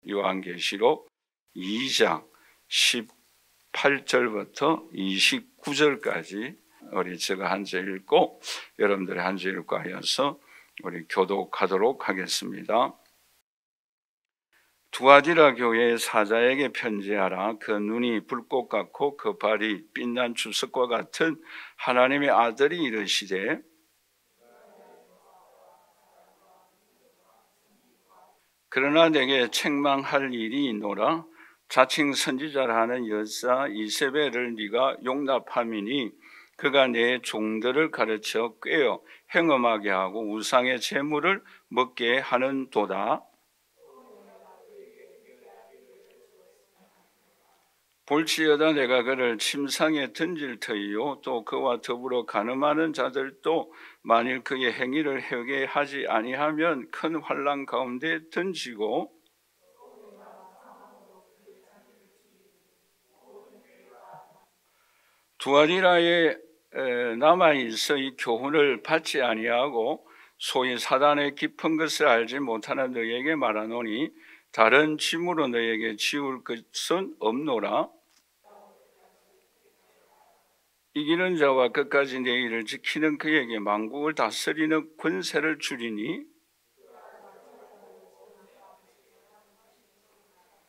요한계시록 2장 18절부터 29절까지 우리 제가 한 절 읽고 여러분들이 한 절 읽고 하여서 우리 교독하도록 하겠습니다. 두아디라 교회의 사자에게 편지하라. 그 눈이 불꽃 같고 그 발이 빛난 주석과 같은 하나님의 아들이 이르시되, 그러나 내게 책망할 일이 있노라. 자칭 선지자라 하는 여자 이세벨을 네가 용납함이니 그가 내 종들을 가르쳐 꾀어 행음하게 하고 우상의 제물을 먹게 하는도다. 볼지어다 내가 그를 침상에 던질 터이요 또 그와 더불어 간음하는 자들도 만일 그의 행위를 회개하게 하지 아니하면 큰 환난 가운데 던지고, 두아디라에 남아있어 이 교훈을 받지 아니하고 소위 사단의 깊은 것을 알지 못하는 너희에게 말하노니 다른 짐으로 너희에게 지울 것은 없노라. 이기는 자와 끝까지 내 일을 지키는 그에게 만국을 다스리는 권세를 주리니,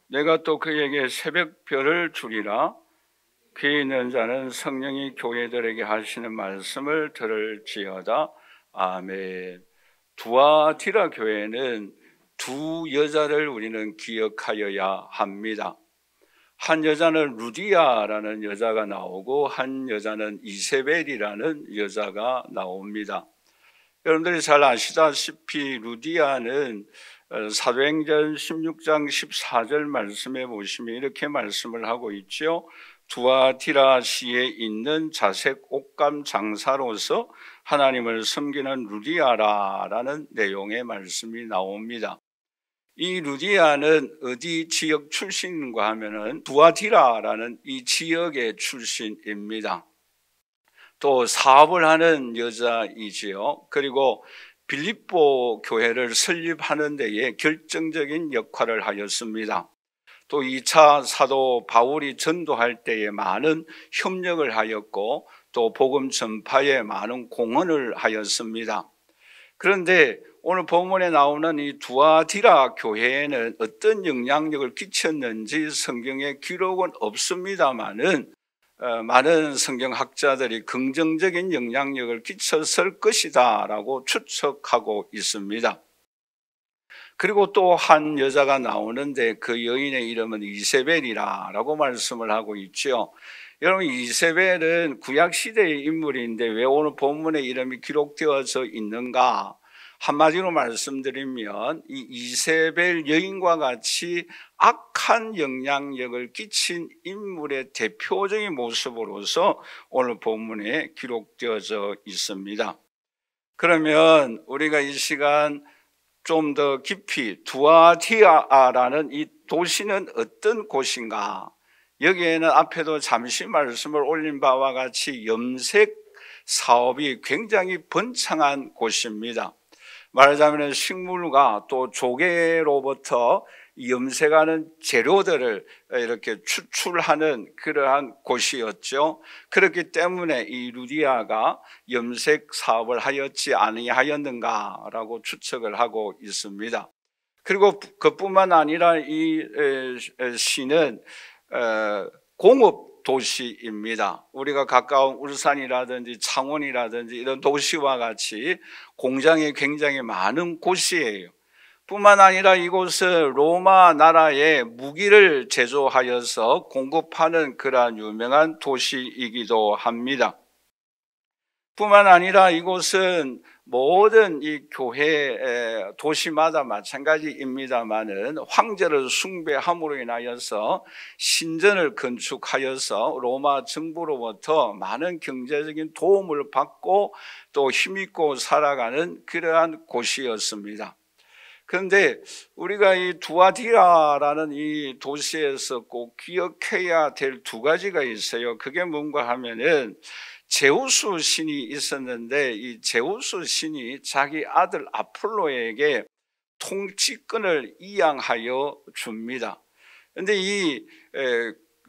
내가 또 그에게 새벽별을 주리라. 귀 있는 자는 성령이 교회들에게 하시는 말씀을 들을지어다. 아멘. 두아디라 교회는 두 여자를 우리는 기억하여야 합니다. 한 여자는 루디아라는 여자가 나오고 한 여자는 이세벨이라는 여자가 나옵니다. 여러분들이 잘 아시다시피 루디아는 사도행전 16장 14절 말씀에 보시면 이렇게 말씀을 하고 있죠. 두아디라시에 있는 자색 옷감 장사로서 하나님을 섬기는 루디아라라는 내용의 말씀이 나옵니다. 이 루디아는 어디 지역 출신인가 하면은 두아디라라는 이 지역의 출신입니다. 또 사업을 하는 여자이지요. 그리고 빌립보 교회를 설립하는 데에 결정적인 역할을 하였습니다. 또 2차 사도 바울이 전도할 때에 많은 협력을 하였고 또 복음 전파에 많은 공헌을 하였습니다. 그런데 오늘 본문에 나오는 이 두아디라 교회에는 어떤 영향력을 끼쳤는지 성경에 기록은 없습니다만은 많은 성경학자들이 긍정적인 영향력을 끼쳤을 것이다 라고 추측하고 있습니다. 그리고 또 한 여자가 나오는데 그 여인의 이름은 이세벨이라고 말씀을 하고 있죠. 여러분, 이세벨은 구약시대의 인물인데 왜 오늘 본문에 이름이 기록되어져 있는가? 한마디로 말씀드리면 이 이세벨 여인과 같이 악한 영향력을 끼친 인물의 대표적인 모습으로서 오늘 본문에 기록되어져 있습니다. 그러면 우리가 이 시간 좀 더 깊이 두아디라라는 이 도시는 어떤 곳인가? 여기에는 앞에도 잠시 말씀을 올린 바와 같이 염색 사업이 굉장히 번창한 곳입니다. 말하자면 식물과 또 조개로부터 염색하는 재료들을 이렇게 추출하는 그러한 곳이었죠. 그렇기 때문에 이 루디아가 염색 사업을 하였지 아니하였는가라고 추측을 하고 있습니다. 그리고 그뿐만 아니라 이 시는 공업 도시입니다. 우리가 가까운 울산이라든지 창원이라든지 이런 도시와 같이 공장이 굉장히 많은 곳이에요. 뿐만 아니라 이곳은 로마 나라의 무기를 제조하여서 공급하는 그러한 유명한 도시이기도 합니다. 뿐만 아니라 이곳은 모든 이 교회 도시마다 마찬가지입니다만은 황제를 숭배함으로 인하여서 신전을 건축하여서 로마 정부로부터 많은 경제적인 도움을 받고 또 힘있고 살아가는 그러한 곳이었습니다. 그런데 우리가 이 두아디라라는 이 도시에서 꼭 기억해야 될 두 가지가 있어요. 그게 뭔가 하면은 제우스 신이 있었는데 이 제우스 신이 자기 아들 아폴로에게 통치권을 이양하여 줍니다. 그런데 이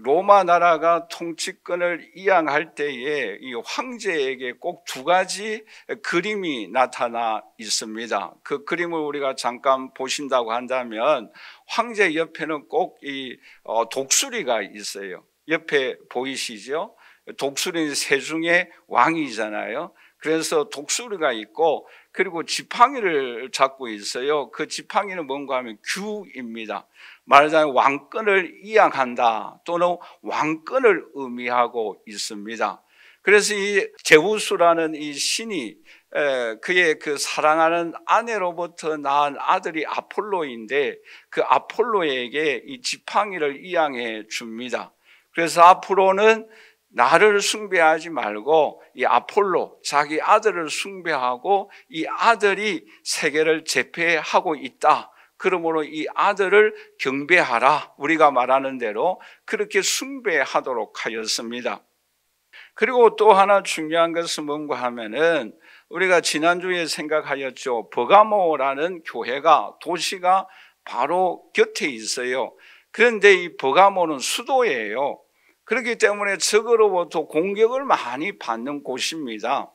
로마 나라가 통치권을 이양할 때에 이 황제에게 꼭 두 가지 그림이 나타나 있습니다. 그 그림을 우리가 잠깐 보신다고 한다면 황제 옆에는 꼭 이 독수리가 있어요. 옆에 보이시죠? 독수리는 세중의 왕이잖아요. 그래서 독수리가 있고 그리고 지팡이를 잡고 있어요. 그 지팡이는 뭔가 하면 규입니다. 말하자면 왕권을 이양한다 또는 왕권을 의미하고 있습니다. 그래서 이 제우스라는 이 신이 그의 그 사랑하는 아내로부터 낳은 아들이 아폴로인데 그 아폴로에게 이 지팡이를 이양해 줍니다. 그래서 앞으로는 나를 숭배하지 말고 이 아폴로 자기 아들을 숭배하고 이 아들이 세계를 제패하고 있다. 그러므로 이 아들을 경배하라. 우리가 말하는 대로 그렇게 숭배하도록 하였습니다. 그리고 또 하나 중요한 것은 뭔가 하면은 우리가 지난주에 생각하였죠. 버가모라는 교회가 도시가 바로 곁에 있어요. 그런데 이 버가모는 수도예요. 그렇기 때문에 적으로부터 공격을 많이 받는 곳입니다.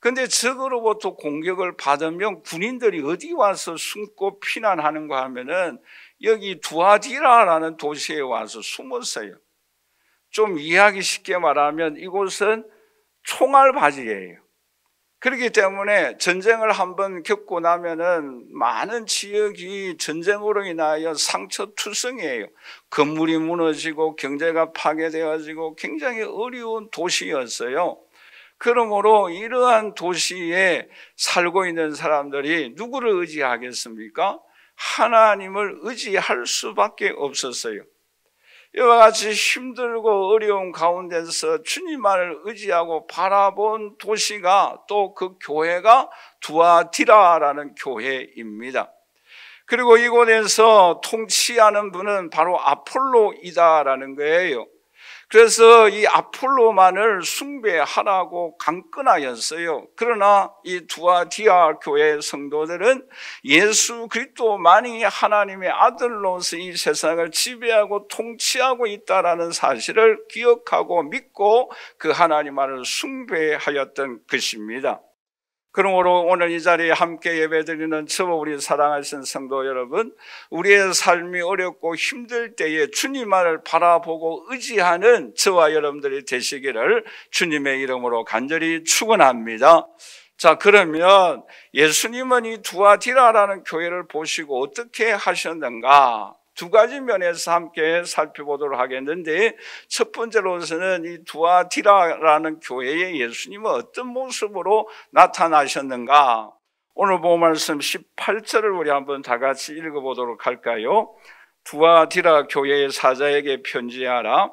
그런데 적으로부터 공격을 받으면 군인들이 어디 와서 숨고 피난하는가 하면은 여기 두아디라라는 도시에 와서 숨었어요. 좀 이해하기 쉽게 말하면 이곳은 총알바지예요. 그렇기 때문에 전쟁을 한번 겪고 나면은 많은 지역이 전쟁으로 인하여 상처투성이에요. 건물이 무너지고 경제가 파괴되어지고 굉장히 어려운 도시였어요. 그러므로 이러한 도시에 살고 있는 사람들이 누구를 의지하겠습니까? 하나님을 의지할 수밖에 없었어요. 이와 같이 힘들고 어려운 가운데서 주님만을 의지하고 바라본 도시가 또 그 교회가 두아디라라는 교회입니다. 그리고 이곳에서 통치하는 분은 바로 아폴로이다라는 거예요. 그래서 이 아폴로만을 숭배하라고 강권하였어요. 그러나 이 두아디아 교회 성도들은 예수 그리스도만이 하나님의 아들로서 이 세상을 지배하고 통치하고 있다라는 사실을 기억하고 믿고 그 하나님만을 숭배하였던 것입니다. 그러므로 오늘 이 자리에 함께 예배드리는 저와 우리 사랑하신 성도 여러분, 우리의 삶이 어렵고 힘들 때에 주님만을 바라보고 의지하는 저와 여러분들이 되시기를 주님의 이름으로 간절히 축원합니다. 자, 그러면 예수님은 이 두아디라라는 교회를 보시고 어떻게 하셨는가? 두 가지 면에서 함께 살펴보도록 하겠는데, 첫 번째로서는 이 두아디라라는 교회에 예수님은 어떤 모습으로 나타나셨는가? 오늘 본 말씀 18절을 우리 한번 다 같이 읽어보도록 할까요? 두아디라 교회의 사자에게 편지하라.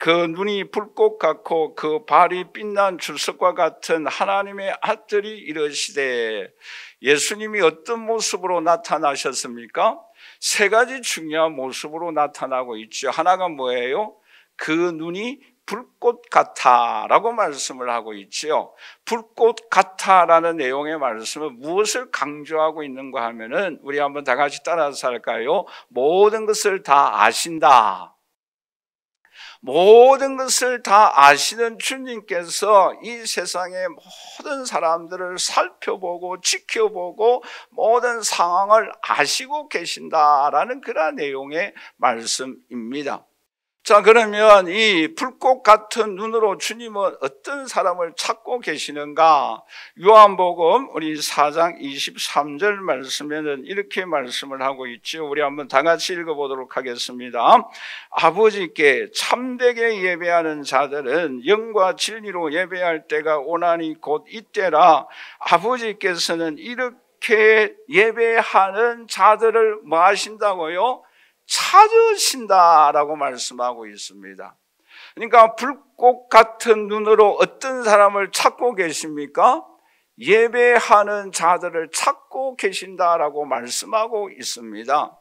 그 눈이 불꽃 같고 그 발이 빛난 주석과 같은 하나님의 아들이 이르시되. 예수님이 어떤 모습으로 나타나셨습니까? 세 가지 중요한 모습으로 나타나고 있죠. 하나가 뭐예요? 그 눈이 불꽃 같아라고 말씀을 하고 있죠. 불꽃 같아라는 내용의 말씀은 무엇을 강조하고 있는가 하면은 우리 한번 다 같이 따라서 할까요? 모든 것을 다 아신다. 모든 것을 다 아시는 주님께서 이 세상의 모든 사람들을 살펴보고 지켜보고 모든 상황을 아시고 계신다라는 그런 내용의 말씀입니다. 자, 그러면 이 불꽃 같은 눈으로 주님은 어떤 사람을 찾고 계시는가? 요한복음 우리 4장 23절 말씀에는 이렇게 말씀을 하고 있죠. 우리 한번 다 같이 읽어보도록 하겠습니다. 아버지께 참되게 예배하는 자들은 영과 진리로 예배할 때가 오나니 곧 이때라. 아버지께서는 이렇게 예배하는 자들을 뭐 하신다고요? 찾으신다라고 말씀하고 있습니다. 그러니까 불꽃 같은 눈으로 어떤 사람을 찾고 계십니까? 예배하는 자들을 찾고 계신다라고 말씀하고 있습니다.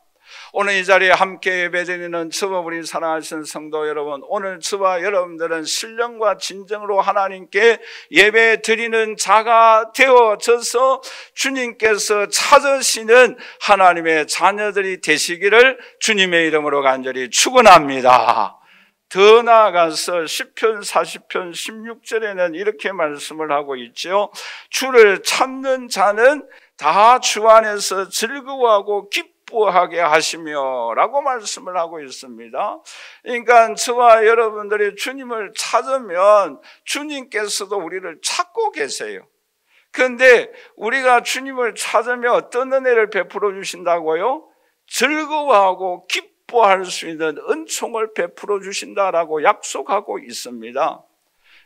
오늘 이 자리에 함께 예배드리는 저와 우리 사랑하시는 성도 여러분, 오늘 저와 여러분들은 신령과 진정으로 하나님께 예배 드리는 자가 되어져서 주님께서 찾으시는 하나님의 자녀들이 되시기를 주님의 이름으로 간절히 축원합니다. 더 나아가서 시편 40편 16절에는 이렇게 말씀을 하고 있죠. 주를 찾는 자는 다 주 안에서 즐거워하고 기뻐하게 하시며 라고 말씀을 하고 있습니다. 그러니까 저와 여러분들이 주님을 찾으면 주님께서도 우리를 찾고 계세요. 그런데 우리가 주님을 찾으면 어떤 은혜를 베풀어 주신다고요? 즐거워하고 기뻐할 수 있는 은총을 베풀어 주신다라고 약속하고 있습니다.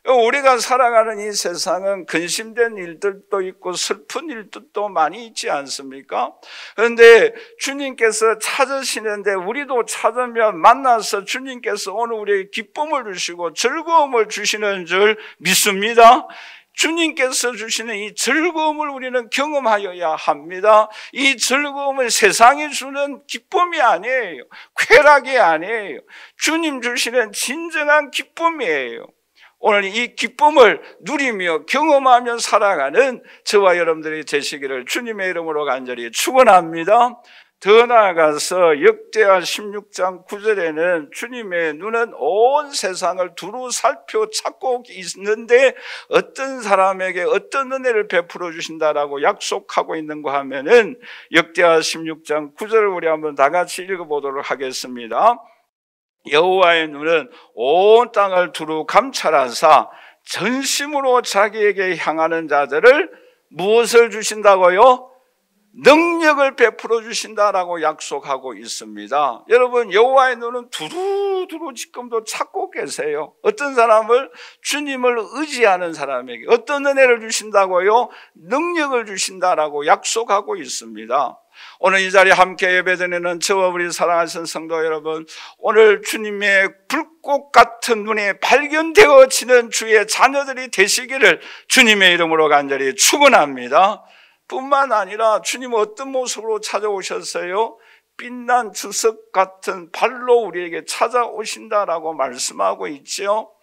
우리가 살아가는 이 세상은 근심된 일들도 있고 슬픈 일들도 많이 있지 않습니까? 그런데 주님께서 찾으시는데 우리도 찾으면 만나서 주님께서 오늘 우리에게 기쁨을 주시고 즐거움을 주시는 줄 믿습니다. 주님께서 주시는 이 즐거움을 우리는 경험하여야 합니다. 이 즐거움은 세상이 주는 기쁨이 아니에요. 쾌락이 아니에요. 주님 주시는 진정한 기쁨이에요. 오늘 이 기쁨을 누리며 경험하며 살아가는 저와 여러분들이 되시기를 주님의 이름으로 간절히 축원합니다. 더 나아가서 역대하 16장 9절에는 주님의 눈은 온 세상을 두루 살펴 찾고 있는데 어떤 사람에게 어떤 은혜를 베풀어 주신다라고 약속하고 있는가 하면은 역대하 16장 9절을 우리 한번 다 같이 읽어보도록 하겠습니다. 여호와의 눈은 온 땅을 두루 감찰하사 전심으로 자기에게 향하는 자들을 무엇을 주신다고요? 능력을 베풀어 주신다라고 약속하고 있습니다. 여러분, 여호와의 눈은 두루두루 지금도 찾고 계세요. 어떤 사람을, 주님을 의지하는 사람에게 어떤 은혜를 주신다고요? 능력을 주신다라고 약속하고 있습니다. 오늘 이 자리에 함께 예배드리는 저와 우리 사랑하시는 성도 여러분, 오늘 주님의 불꽃 같은 눈에 발견되어지는 주의 자녀들이 되시기를 주님의 이름으로 간절히 축원합니다. 뿐만 아니라 주님 어떤 모습으로 찾아오셨어요? 빛난 주석 같은 발로 우리에게 찾아오신다라고 말씀하고 있죠.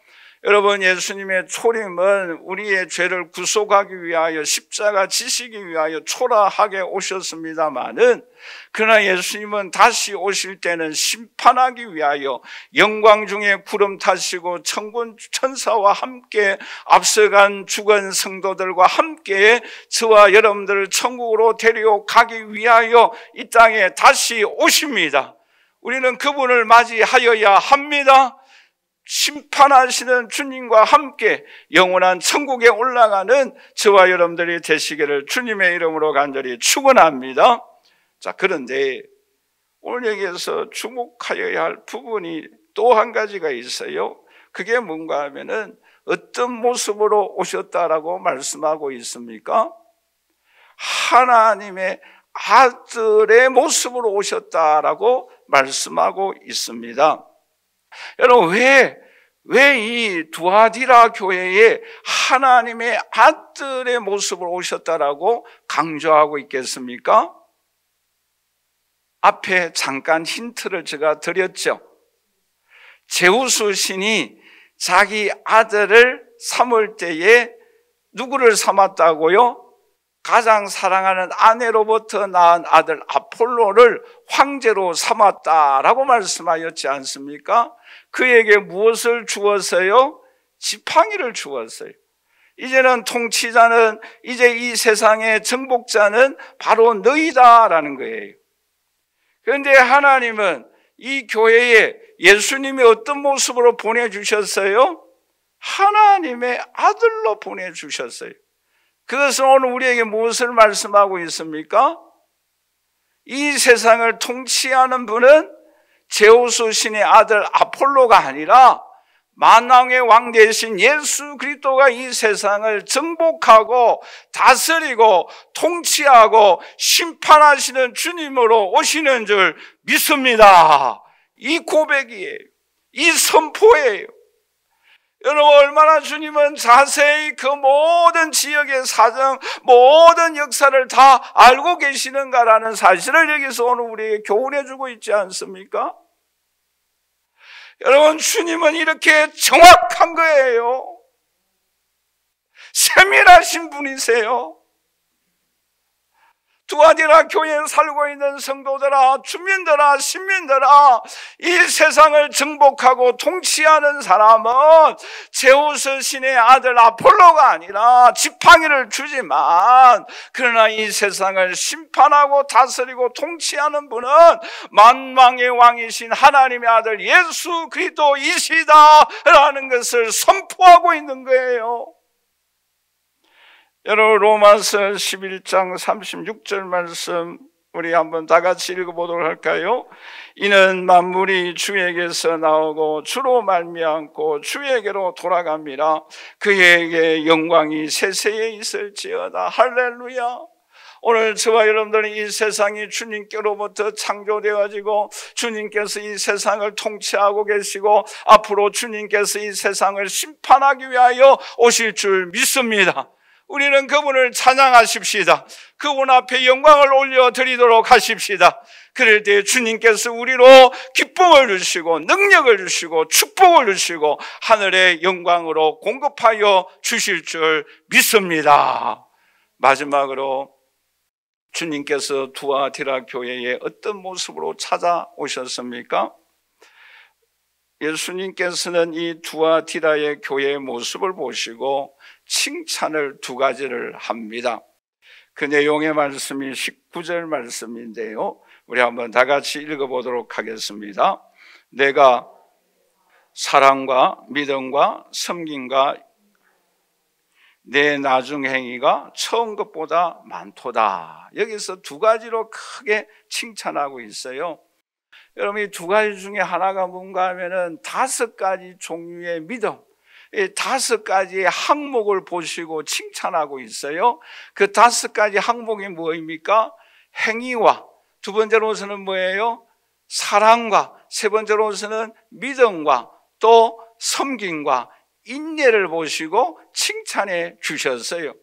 여러분, 예수님의 초림은 우리의 죄를 구속하기 위하여 십자가 지시기 위하여 초라하게 오셨습니다마는, 그러나 예수님은 다시 오실 때는 심판하기 위하여 영광 중에 구름 타시고 천군 천사와 함께 앞서간 죽은 성도들과 함께 저와 여러분들을 천국으로 데려가기 위하여 이 땅에 다시 오십니다. 우리는 그분을 맞이하여야 합니다. 심판하시는 주님과 함께 영원한 천국에 올라가는 저와 여러분들이 되시기를 주님의 이름으로 간절히 축원합니다. 자, 그런데 오늘 여기에서 주목하여야 할 부분이 또 한 가지가 있어요. 그게 뭔가 하면은 어떤 모습으로 오셨다라고 말씀하고 있습니까? 하나님의 아들의 모습으로 오셨다라고 말씀하고 있습니다. 여러분, 왜 이 두아디라 교회에 하나님의 아들의 모습으로 오셨다라고 강조하고 있겠습니까? 앞에 잠깐 힌트를 제가 드렸죠. 제우스 신이 자기 아들을 삼을 때에 누구를 삼았다고요? 가장 사랑하는 아내로부터 낳은 아들 아폴로를 황제로 삼았다라고 말씀하였지 않습니까? 그에게 무엇을 주었어요? 지팡이를 주었어요. 이제는 통치자는, 이제 이 세상의 정복자는 바로 너희다라는 거예요. 그런데 하나님은 이 교회에 예수님이 어떤 모습으로 보내주셨어요? 하나님의 아들로 보내주셨어요. 그것은 오늘 우리에게 무엇을 말씀하고 있습니까? 이 세상을 통치하는 분은 제우스 신의 아들 아폴로가 아니라 만왕의 왕 되신 예수 그리스도가 이 세상을 정복하고 다스리고 통치하고 심판하시는 주님으로 오시는 줄 믿습니다. 이 고백이에요. 이 선포예요. 여러분, 얼마나 주님은 자세히 그 모든 지역의 사정, 모든 역사를 다 알고 계시는가라는 사실을 여기서 오늘 우리에게 교훈해 주고 있지 않습니까? 여러분, 주님은 이렇게 정확한 거예요. 세밀하신 분이세요. 두아디라 교회에 살고 있는 성도들아, 주민들아, 시민들아, 이 세상을 정복하고 통치하는 사람은 제우스 신의 아들 아폴로가 아니라 지팡이를 주지만, 그러나 이 세상을 심판하고 다스리고 통치하는 분은 만왕의 왕이신 하나님의 아들 예수 그리스도이시다라는 것을 선포하고 있는 거예요. 여러분, 로마서 11장 36절 말씀 우리 한번 다 같이 읽어보도록 할까요? 이는 만물이 주에게서 나오고 주로 말미암고 주에게로 돌아갑니다. 그에게 영광이 세세에 있을지어다. 할렐루야. 오늘 저와 여러분들은 이 세상이 주님께로부터 창조되어지고 주님께서 이 세상을 통치하고 계시고 앞으로 주님께서 이 세상을 심판하기 위하여 오실 줄 믿습니다. 우리는 그분을 찬양하십시다. 그분 앞에 영광을 올려드리도록 하십시다. 그럴 때 주님께서 우리로 기쁨을 주시고 능력을 주시고 축복을 주시고 하늘의 영광으로 공급하여 주실 줄 믿습니다. 마지막으로 주님께서 두아디라 교회에 어떤 모습으로 찾아오셨습니까? 예수님께서는 이 두아디라의 교회의 모습을 보시고 칭찬을 두 가지를 합니다. 그 내용의 말씀이 19절 말씀인데요, 우리 한번 다 같이 읽어보도록 하겠습니다. 내가 사랑과 믿음과 섬김과 내 나중 행위가 처음 것보다 많도다. 여기서 두 가지로 크게 칭찬하고 있어요. 여러분, 이 두 가지 중에 하나가 뭔가 하면은 5가지 종류의 믿음, 이 5가지의 항목을 보시고 칭찬하고 있어요. 그 5가지 항목이 뭐입니까? 행위와, 두 번째로서는 뭐예요? 사랑과, 세 번째로서는 믿음과, 또 섬김과 인내를 보시고 칭찬해 주셨어요.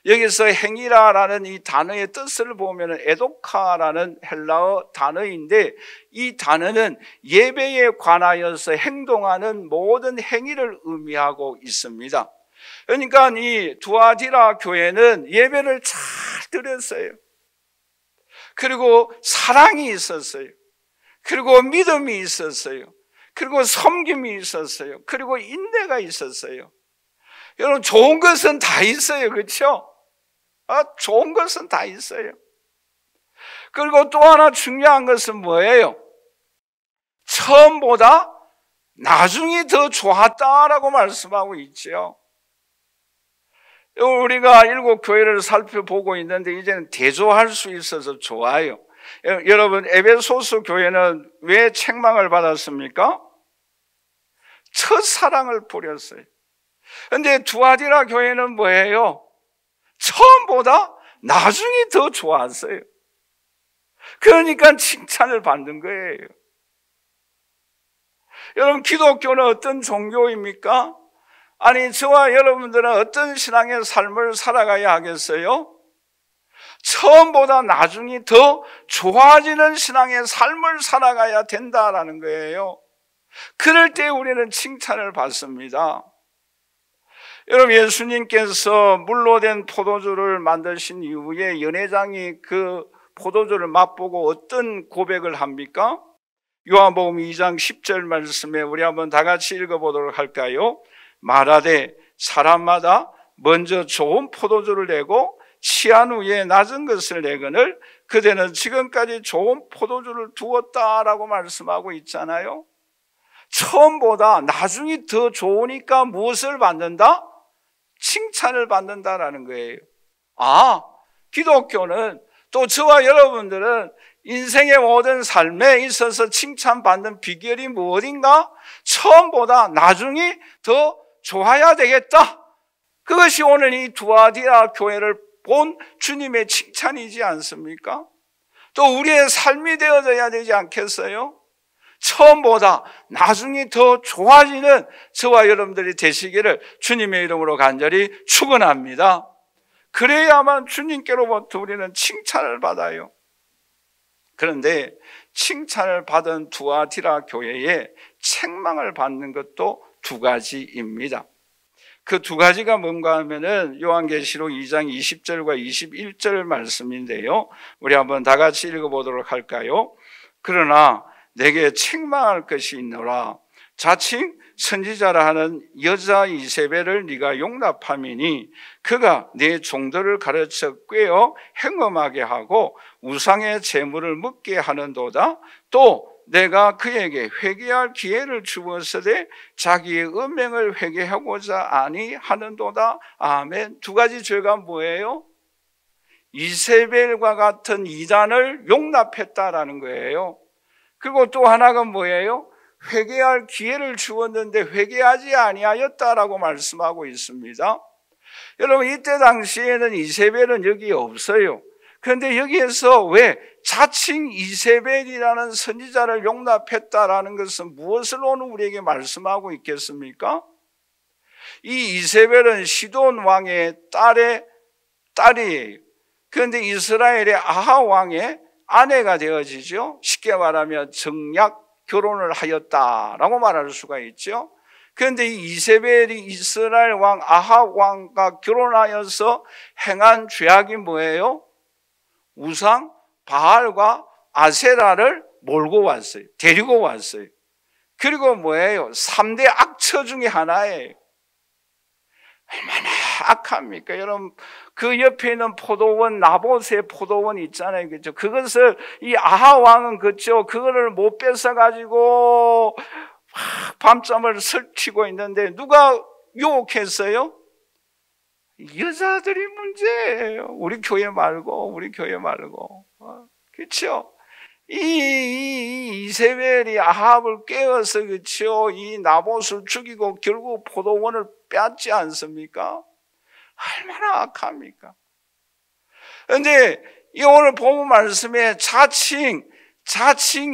여기서 행위라는 이 단어의 뜻을 보면 에도카라는 헬라어 단어인데, 이 단어는 예배에 관하여서 행동하는 모든 행위를 의미하고 있습니다. 그러니까 이 두아디라 교회는 예배를 잘 드렸어요. 그리고 사랑이 있었어요. 그리고 믿음이 있었어요. 그리고 섬김이 있었어요. 그리고 인내가 있었어요. 여러분, 좋은 것은 다 있어요. 그렇죠? 좋은 것은 다 있어요. 그리고 또 하나 중요한 것은 뭐예요? 처음보다 나중이 더 좋았다라고 말씀하고 있죠. 우리가 7교회를 살펴보고 있는데 이제는 대조할 수 있어서 좋아요. 여러분, 에베소서 교회는 왜 책망을 받았습니까? 첫사랑을 버렸어요. 그런데 두아디라 교회는 뭐예요? 처음보다 나중이 더 좋았어요. 그러니까 칭찬을 받는 거예요. 여러분, 기독교는 어떤 종교입니까? 아니, 저와 여러분들은 어떤 신앙의 삶을 살아가야 하겠어요? 처음보다 나중이 더 좋아지는 신앙의 삶을 살아가야 된다라는 거예요. 그럴 때 우리는 칭찬을 받습니다. 여러분, 예수님께서 물로 된 포도주를 만드신 이후에 연회장이 그 포도주를 맛보고 어떤 고백을 합니까? 요한복음 2장 10절 말씀에 우리 한번 다 같이 읽어보도록 할까요? 말하되 사람마다 먼저 좋은 포도주를 내고 취한 후에 낮은 것을 내거늘 그대는 지금까지 좋은 포도주를 두었다라고 말씀하고 있잖아요. 처음보다 나중이 더 좋으니까 무엇을 받는다? 칭찬을 받는다라는 거예요. 기독교는, 또 저와 여러분들은 인생의 모든 삶에 있어서 칭찬받는 비결이 무엇인가? 처음보다 나중이 더 좋아야 되겠다. 그것이 오늘 이 두아디라 교회를 본 주님의 칭찬이지 않습니까? 또 우리의 삶이 되어져야 되지 않겠어요? 처음보다 나중에 더 좋아지는 저와 여러분들이 되시기를 주님의 이름으로 간절히 축원합니다. 그래야만 주님께로부터 우리는 칭찬을 받아요. 그런데 칭찬을 받은 두아티라 교회에 책망을 받는 것도 두 가지입니다. 그 두 가지가 뭔가 하면은 요한계시록 2장 20절과 21절 말씀인데요. 우리 한번 다 같이 읽어보도록 할까요? 그러나 내게 책망할 것이 있노라. 자칭 선지자라 하는 여자 이세벨을 네가 용납함이니 그가 네 종들을 가르쳐 꿰어 행음하게 하고 우상의 재물을 먹게 하는도다. 또 내가 그에게 회개할 기회를 주었으되 자기의 음행을 회개하고자 아니 하는도다. 아멘. 두 가지 죄가 뭐예요? 이세벨과 같은 이단을 용납했다라는 거예요. 그리고 또 하나가 뭐예요? 회개할 기회를 주었는데 회개하지 아니하였다라고 말씀하고 있습니다. 여러분, 이때 당시에는 이세벨은 여기 없어요. 그런데 여기에서 왜 자칭 이세벨이라는 선지자를 용납했다라는 것은 무엇을 오늘 우리에게 말씀하고 있겠습니까? 이 이세벨은 시돈 왕의 딸이에요. 그런데 이스라엘의 아하 왕의 아내가 되어지죠. 쉽게 말하면 정략 결혼을 하였다라고 말할 수가 있죠. 그런데 이 이세벨이 이스라엘 왕 아하 왕과 결혼하여서 행한 죄악이 뭐예요? 우상 바알과 아세라를 몰고 왔어요. 데리고 왔어요. 그리고 뭐예요? 3대 악처 중에 하나예요. 얼마나 악합니까? 여러분, 그 옆에 있는 포도원, 나봇의 포도원 있잖아요. 그죠? 그것을 이 아하 왕은 그죠? 그거를 못 뺏어가지고 밤잠을 설치고 있는데 누가 유혹했어요? 여자들이 문제예요. 우리 교회 말고. 그렇죠? 이 이세벨이 아합을 깨워서 그렇죠? 이 나봇을 죽이고 결국 포도원을 빼앗지 않습니까? 얼마나 악합니까? 그런데 이 오늘 본문 말씀에 자칭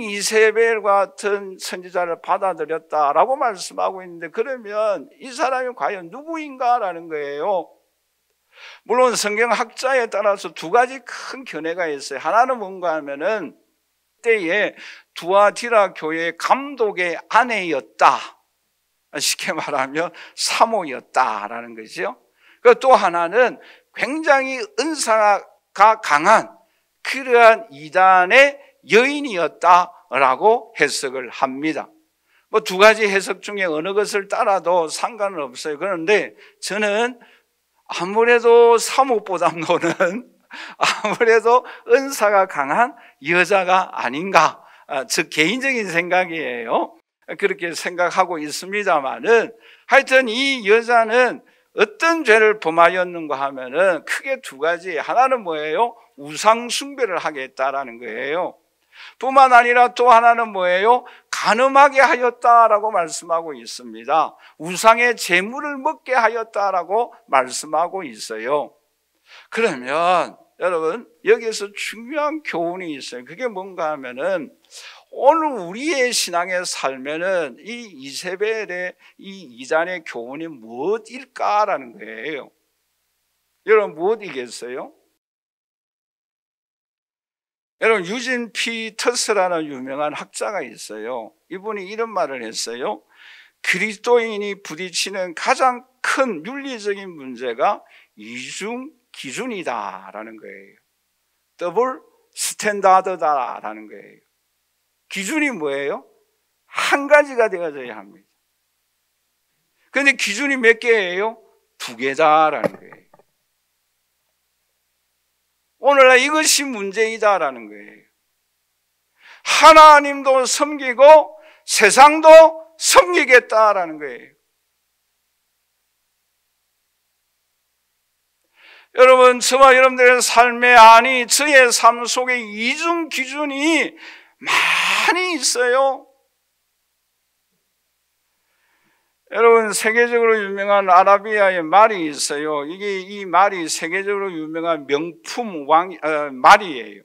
이세벨 같은 선지자를 받아들였다라고 말씀하고 있는데, 그러면 이 사람이 과연 누구인가라는 거예요. 물론 성경학자에 따라서 두 가지 큰 견해가 있어요. 하나는 뭔가 하면은 때에 두아티라 교회 감독의 아내였다. 쉽게 말하면 사모였다라는 거죠. 또 하나는 굉장히 은사가 강한 그러한 이단의 여인이었다라고 해석을 합니다. 뭐 두 가지 해석 중에 어느 것을 따라도 상관은 없어요. 그런데 저는 아무래도 사모보다는 아무래도 은사가 강한 여자가 아닌가, 저 개인적인 생각이에요. 그렇게 생각하고 있습니다만은 하여튼 이 여자는 어떤 죄를 범하였는가 하면은 크게 두 가지. 하나는 뭐예요? 우상 숭배를 하겠다라는 거예요. 뿐만 아니라 또 하나는 뭐예요? 간음하게 하였다라고 말씀하고 있습니다. 우상의 재물을 먹게 하였다라고 말씀하고 있어요. 그러면 여러분, 여기에서 중요한 교훈이 있어요. 그게 뭔가 하면은 오늘 우리의 신앙의 삶에는 이 이세벨의 이 이단의 교훈이 무엇일까라는 거예요. 여러분, 무엇이겠어요? 여러분, 유진 피터스라는 유명한 학자가 있어요. 이분이 이런 말을 했어요. 그리스도인이 부딪히는 가장 큰 윤리적인 문제가 이중 기준이다라는 거예요. 더블 스탠다드다라는 거예요. 기준이 뭐예요? 한 가지가 되어져야 합니다. 그런데 기준이 몇 개예요? 두 개다라는 거예요. 오늘날 이것이 문제이다라는 거예요. 하나님도 섬기고 세상도 섬기겠다라는 거예요. 여러분, 저와 여러분들의 삶에, 아니 저의 삶 속에 이중 기준이 많이 있어요. 여러분, 세계적으로 유명한 아라비아의 말이 있어요. 이 말이 세계적으로 유명한 명품 말이에요.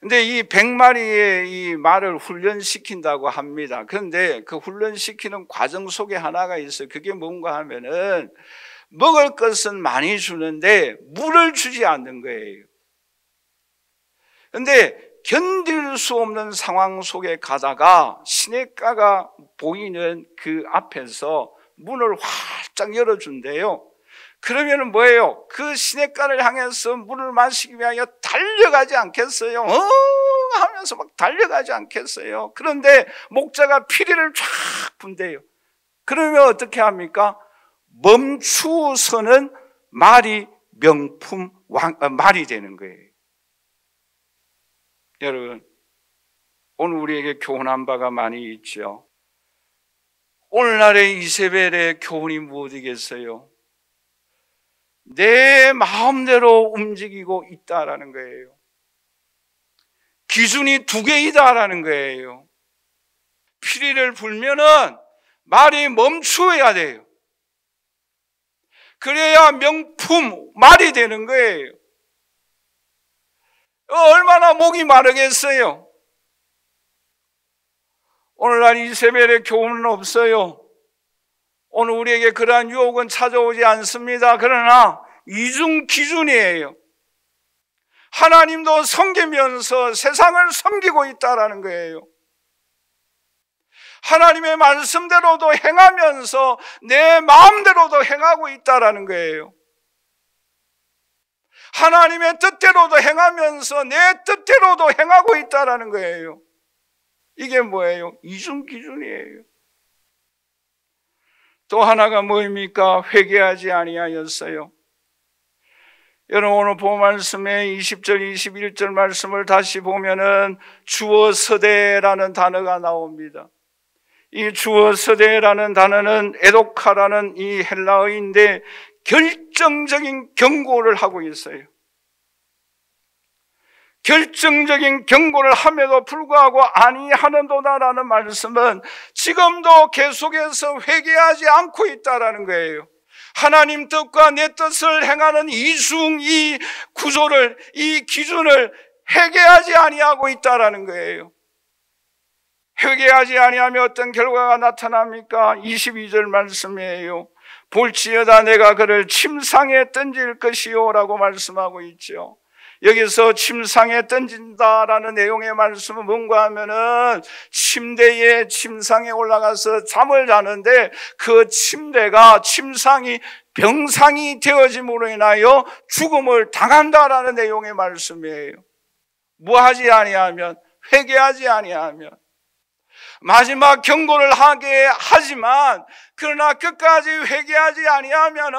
근데 이 100마리의 이 말을 훈련시킨다고 합니다. 그런데 그 훈련시키는 과정 속에 하나가 있어요. 그게 뭔가 하면은 먹을 것은 많이 주는데 물을 주지 않는 거예요. 그런데 견딜 수 없는 상황 속에 가다가 시냇가가 보이는 그 앞에서 문을 활짝 열어준대요. 그러면은 뭐예요? 그 시냇가를 향해서 물을 마시기 위하여 달려가지 않겠어요? 하면서 막 달려가지 않겠어요? 그런데 목자가 피리를 쫙 분대요. 그러면 어떻게 합니까? 멈추어서는 말이 명품 말이 되는 거예요. 여러분, 오늘 우리에게 교훈한 바가 많이 있죠. 오늘날의 이세벨의 교훈이 무엇이겠어요? 내 마음대로 움직이고 있다라는 거예요. 기준이 두 개이다라는 거예요. 피리를 불면은 말이 멈추어야 돼요. 그래야 명품 말이 되는 거예요. 얼마나 목이 마르겠어요. 오늘날 이세벨의 교훈은 없어요. 오늘 우리에게 그러한 유혹은 찾아오지 않습니다. 그러나 이중 기준이에요. 하나님도 섬기면서 세상을 섬기고 있다라는 거예요. 하나님의 말씀대로도 행하면서 내 마음대로도 행하고 있다라는 거예요. 하나님의 뜻대로도 행하면서 내 뜻대로도 행하고 있다라는 거예요. 이게 뭐예요? 이중 기준이에요. 또 하나가 뭐입니까? 회개하지 아니하였어요. 여러분, 오늘 본 말씀의 20절, 21절 말씀을 다시 보면은 주어 서대라는 단어가 나옵니다. 이 주어 서대라는 단어는 에도카라는 이 헬라어인데 결정적인 경고를 하고 있어요. 결정적인 경고를 함에도 불구하고 아니하는도다라는 말씀은 지금도 계속해서 회개하지 않고 있다라는 거예요. 하나님 뜻과 내 뜻을 행하는 이 구조를, 이 기준을 회개하지 아니하고 있다라는 거예요. 회개하지 아니하면 어떤 결과가 나타납니까? 22절 말씀이에요. 볼지어다 내가 그를 침상에 던질 것이요 라고 말씀하고 있죠. 여기서 침상에 던진다라는 내용의 말씀은 뭔가 하면은 침대에 침상에 올라가서 잠을 자는데 그 침상이 병상이 되어짐으로 인하여 죽음을 당한다라는 내용의 말씀이에요. 무하지 아니하면, 회개하지 아니하면 마지막 경고를 하게 하지만 그러나 끝까지 회개하지 아니하면은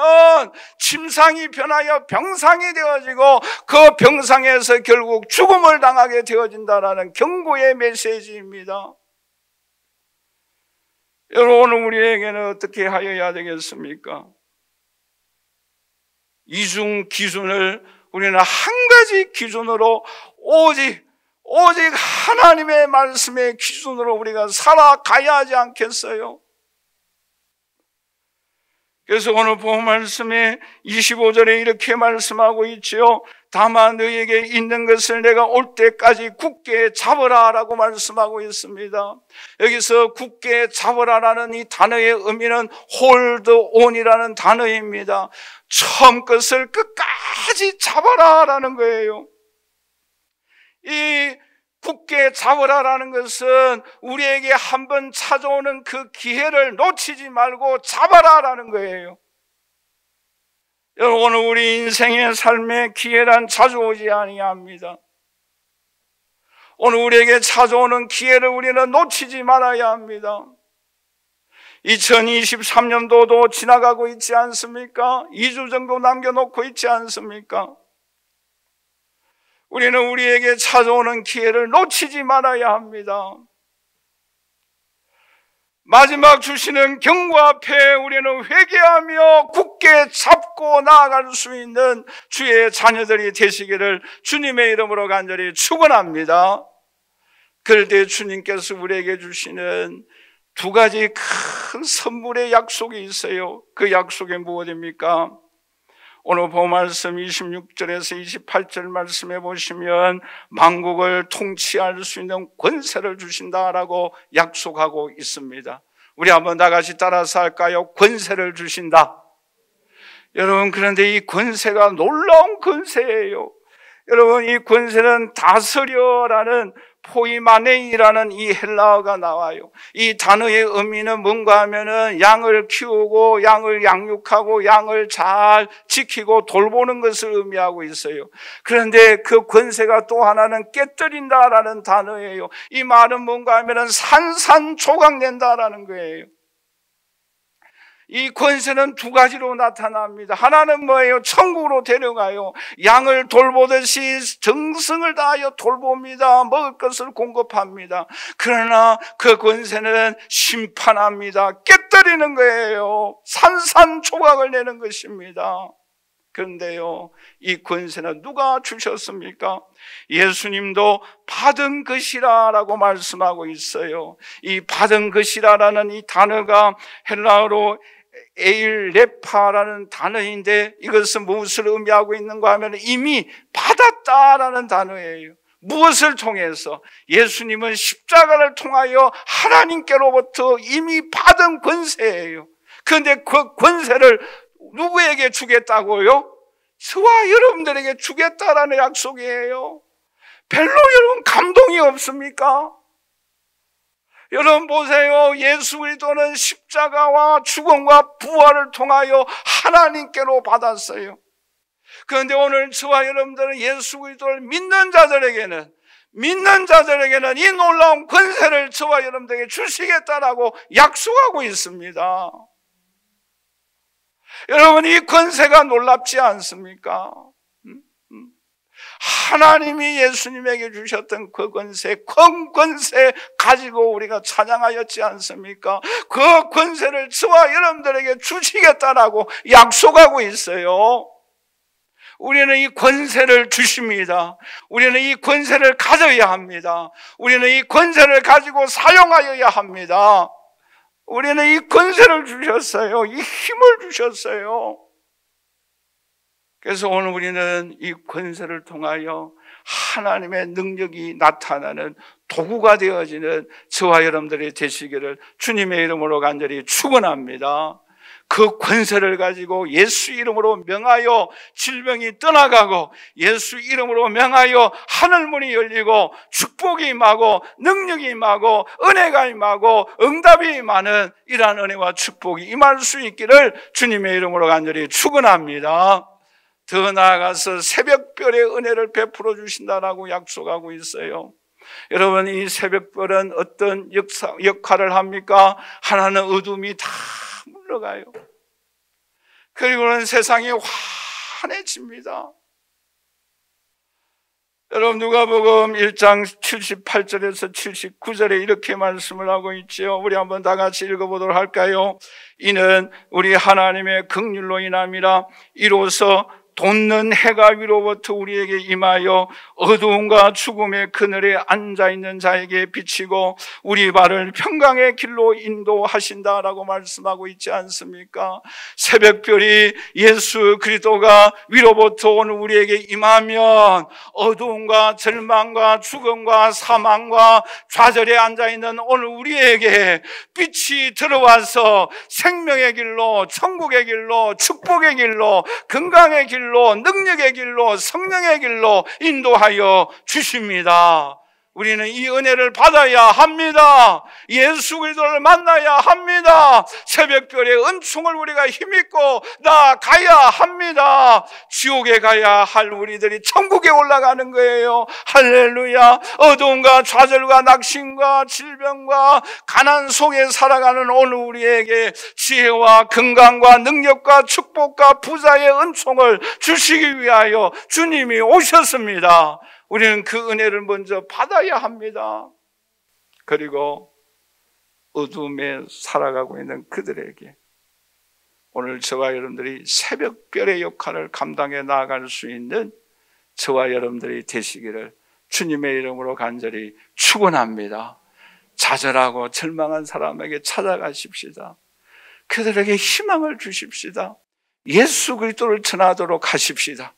침상이 변하여 병상이 되어지고 그 병상에서 결국 죽음을 당하게 되어진다라는 경고의 메시지입니다. 여러분, 오늘 우리에게는 어떻게 하여야 되겠습니까? 이중 기준을 우리는 한 가지 기준으로 오직 하나님의 말씀의 기준으로 우리가 살아가야 하지 않겠어요? 그래서 오늘 본 말씀에 25절에 이렇게 말씀하고 있지요. 다만 너희에게 있는 것을 내가 올 때까지 굳게 잡으라 라고 말씀하고 있습니다. 여기서 굳게 잡으라라는 이 단어의 의미는 hold on이라는 단어입니다. 처음 것을 끝까지 잡아라 라는 거예요. 이 굳게 잡으라라는 것은 우리에게 한번 찾아오는 그 기회를 놓치지 말고 잡아라라는 거예요. 여러분, 오늘 우리 인생의 삶의 기회란 자주 오지 아니합니다. 오늘 우리에게 찾아오는 기회를 우리는 놓치지 말아야 합니다. 2023년도도 지나가고 있지 않습니까? 2주 정도 남겨놓고 있지 않습니까? 우리는 우리에게 찾아오는 기회를 놓치지 말아야 합니다. 마지막 주시는 경고 앞에 우리는 회개하며 굳게 잡고 나아갈 수 있는 주의 자녀들이 되시기를 주님의 이름으로 간절히 축원합니다. 그럴 때 주님께서 우리에게 주시는 두 가지 큰 선물의 약속이 있어요. 그 약속이 무엇입니까? 오늘 본 말씀 26절에서 28절 말씀해 보시면 만국을 통치할 수 있는 권세를 주신다라고 약속하고 있습니다. 우리 한번 다 같이 따라서 할까요? 권세를 주신다. 여러분, 그런데 이 권세가 놀라운 권세예요. 여러분, 이 권세는 다스려라는 포이마네이라는 이 헬라어가 나와요. 이 단어의 의미는 뭔가 하면은 양을 키우고 양을 양육하고 양을 잘 지키고 돌보는 것을 의미하고 있어요. 그런데 그 권세가 또 하나는 깨뜨린다라는 단어예요. 이 말은 뭔가 하면은 산산조각낸다라는 거예요. 이 권세는 두 가지로 나타납니다. 하나는 뭐예요? 천국으로 데려가요. 양을 돌보듯이 정성을 다하여 돌봅니다. 먹을 것을 공급합니다. 그러나 그 권세는 심판합니다. 깨뜨리는 거예요. 산산조각을 내는 것입니다. 그런데요, 이 권세는 누가 주셨습니까? 예수님도 받은 것이라라고 말씀하고 있어요. 이 받은 것이라라는 이 단어가 헬라어로 에일레파라는 단어인데, 이것은 무엇을 의미하고 있는가 하면 이미 받았다라는 단어예요. 무엇을 통해서? 예수님은 십자가를 통하여 하나님께로부터 이미 받은 권세예요. 그런데 그 권세를 누구에게 주겠다고요? 저와 여러분들에게 주겠다라는 약속이에요. 별로 여러분 감동이 없습니까? 여러분 보세요. 예수 그리스도는 십자가와 죽음과 부활을 통하여 하나님께로 받았어요. 그런데 오늘 저와 여러분들은 예수 그리스도를 믿는 자들에게는 이 놀라운 권세를 저와 여러분들에게 주시겠다라고 약속하고 있습니다. 여러분, 이 권세가 놀랍지 않습니까? 하나님이 예수님에게 주셨던 그 권세, 큰 권세 가지고 우리가 찬양하였지 않습니까? 그 권세를 저와 여러분들에게 주시겠다라고 약속하고 있어요. 우리는 이 권세를 주십니다. 우리는 이 권세를 가져야 합니다. 우리는 이 권세를 가지고 사용하여야 합니다. 우리는 이 권세를 주셨어요. 이 힘을 주셨어요. 그래서 오늘 우리는 이 권세를 통하여 하나님의 능력이 나타나는 도구가 되어지는 저와 여러분들이 되시기를 주님의 이름으로 간절히 축원합니다. 그 권세를 가지고 예수 이름으로 명하여 질병이 떠나가고, 예수 이름으로 명하여 하늘문이 열리고 축복이 임하고 능력이 임하고 은혜가 임하고 응답이 임하는 이러한 은혜와 축복이 임할 수 있기를 주님의 이름으로 간절히 축원합니다. 더 나아가서 새벽별의 은혜를 베풀어 주신다라고 약속하고 있어요. 여러분, 이 새벽별은 어떤 역할을 합니까? 하나는 어둠이 다 물러가요. 그리고는 세상이 환해집니다. 여러분, 누가복음 1장 78절에서 79절에 이렇게 말씀을 하고 있죠. 우리 한번 다 같이 읽어보도록 할까요? 이는 우리 하나님의 긍휼로 인함이라. 이로써 돋는 해가 위로부터 우리에게 임하여 어두움과 죽음의 그늘에 앉아있는 자에게 비치고 우리 발을 평강의 길로 인도하신다라고 말씀하고 있지 않습니까? 새벽별이 예수 그리스도가 위로부터 오늘 우리에게 임하면 어두움과 절망과 죽음과 사망과 좌절에 앉아있는 오늘 우리에게 빛이 들어와서 생명의 길로, 천국의 길로, 축복의 길로, 건강의 길로, 능력의 길로, 성령의 길로 인도하여 주십니다. 우리는 이 은혜를 받아야 합니다. 예수 그리스도를 만나야 합니다. 새벽별의 은총을 우리가 힘입고 나아가야 합니다. 지옥에 가야 할 우리들이 천국에 올라가는 거예요. 할렐루야. 어두움과 좌절과 낙심과 질병과 가난 속에 살아가는 오늘 우리에게 지혜와 건강과 능력과 축복과 부자의 은총을 주시기 위하여 주님이 오셨습니다. 우리는 그 은혜를 먼저 받아야 합니다. 그리고 어둠에 살아가고 있는 그들에게 오늘 저와 여러분들이 새벽별의 역할을 감당해 나아갈 수 있는 저와 여러분들이 되시기를 주님의 이름으로 간절히 축원합니다. 좌절하고 절망한 사람에게 찾아가십시다. 그들에게 희망을 주십시다. 예수 그리스도를 전하도록 하십시다.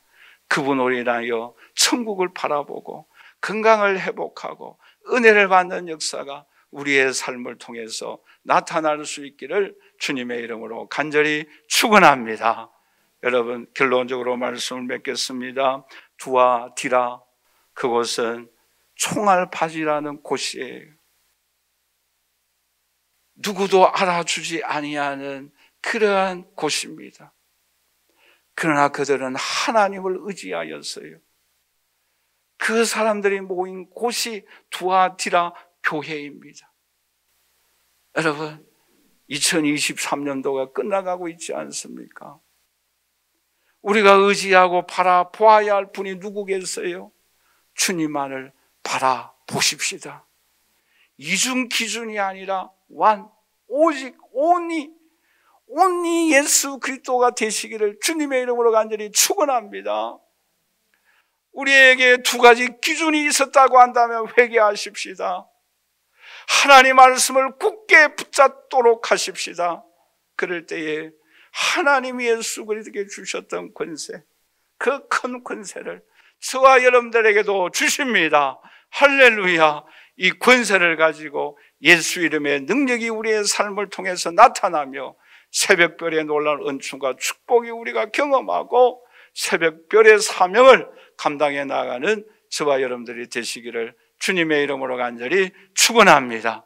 그분으로 인하여 천국을 바라보고 건강을 회복하고 은혜를 받는 역사가 우리의 삶을 통해서 나타날 수 있기를 주님의 이름으로 간절히 축원합니다. 여러분, 결론적으로 말씀을 맺겠습니다. 두아디라, 그곳은 총알바지라는 곳이에요. 누구도 알아주지 아니하는 그러한 곳입니다. 그러나 그들은 하나님을 의지하였어요. 그 사람들이 모인 곳이 두아디라 교회입니다. 여러분, 2023년도가 끝나가고 있지 않습니까? 우리가 의지하고 바라보아야 할 분이 누구겠어요? 주님만을 바라보십시다. 이중 기준이 아니라 오직 only 예수 그리스도가 되시기를 주님의 이름으로 간절히 축원합니다. 우리에게 두 가지 기준이 있었다고 한다면 회개하십시다. 하나님 말씀을 굳게 붙잡도록 하십시다. 그럴 때에 하나님이 예수 그리스도에게 주셨던 권세, 그 큰 권세를 저와 여러분들에게도 주십니다. 할렐루야. 이 권세를 가지고 예수 이름의 능력이 우리의 삶을 통해서 나타나며 새벽별의 놀라운 은총과 축복이 우리가 경험하고 새벽별의 사명을 감당해 나가는 저와 여러분들이 되시기를 주님의 이름으로 간절히 축원합니다.